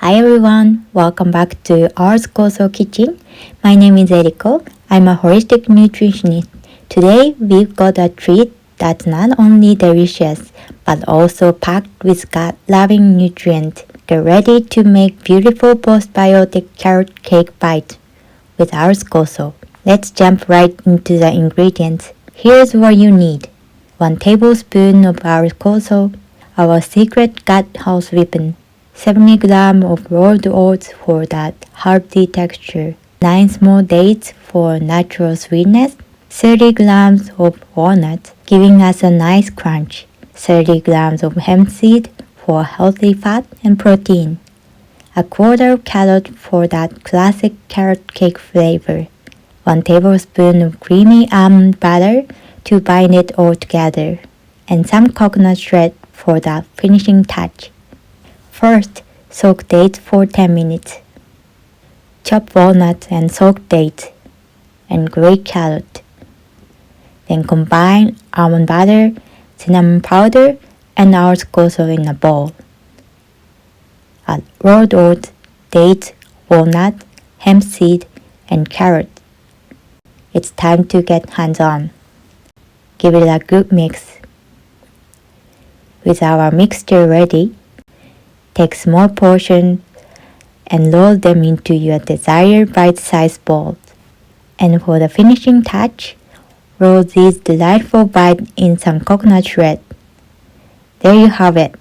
Hi everyone, welcome back to our Koso Kitchen. My name is Eriko. I'm a holistic nutritionist. Today we've got a treat that's not only delicious but also packed with gut-loving nutrients. Get ready to make beautiful postbiotic carrot cake bites with our Koso. Let's jump right into the ingredients. Here's what you need. 1 tablespoon of our Koso, our secret gut house weapon. 70 grams of rolled oats for that hearty texture, 9 small dates for natural sweetness, 30 grams of walnuts, giving us a nice crunch, 30 grams of hemp seed for healthy fat and protein, a quarter of carrot for that classic carrot cake flavor, 1 tablespoon of creamy almond butter to bind it all together, and some coconut shred for that finishing touch. First, soak dates for 10 minutes. Chop walnuts and soak dates and grate carrot. Then combine almond butter, cinnamon powder, and our Koso in a bowl. Add rolled oats, dates, walnut, hemp seed, and carrot. It's time to get hands-on. Give it a good mix. With our mixture ready, take small portions and roll them into your desired bite-sized balls. And for the finishing touch, roll these delightful bites in some coconut shred. There you have it,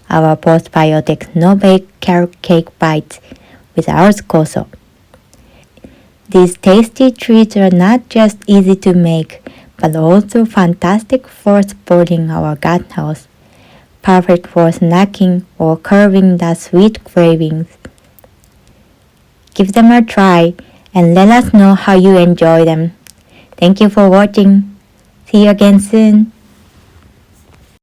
our postbiotics no-bake carrot cake bites with our Koso. These tasty treats are not just easy to make, but also fantastic for supporting our gut health. Perfect for snacking or curbing the sweet cravings. Give them a try and let us know how you enjoy them. Thank you for watching. See you again soon.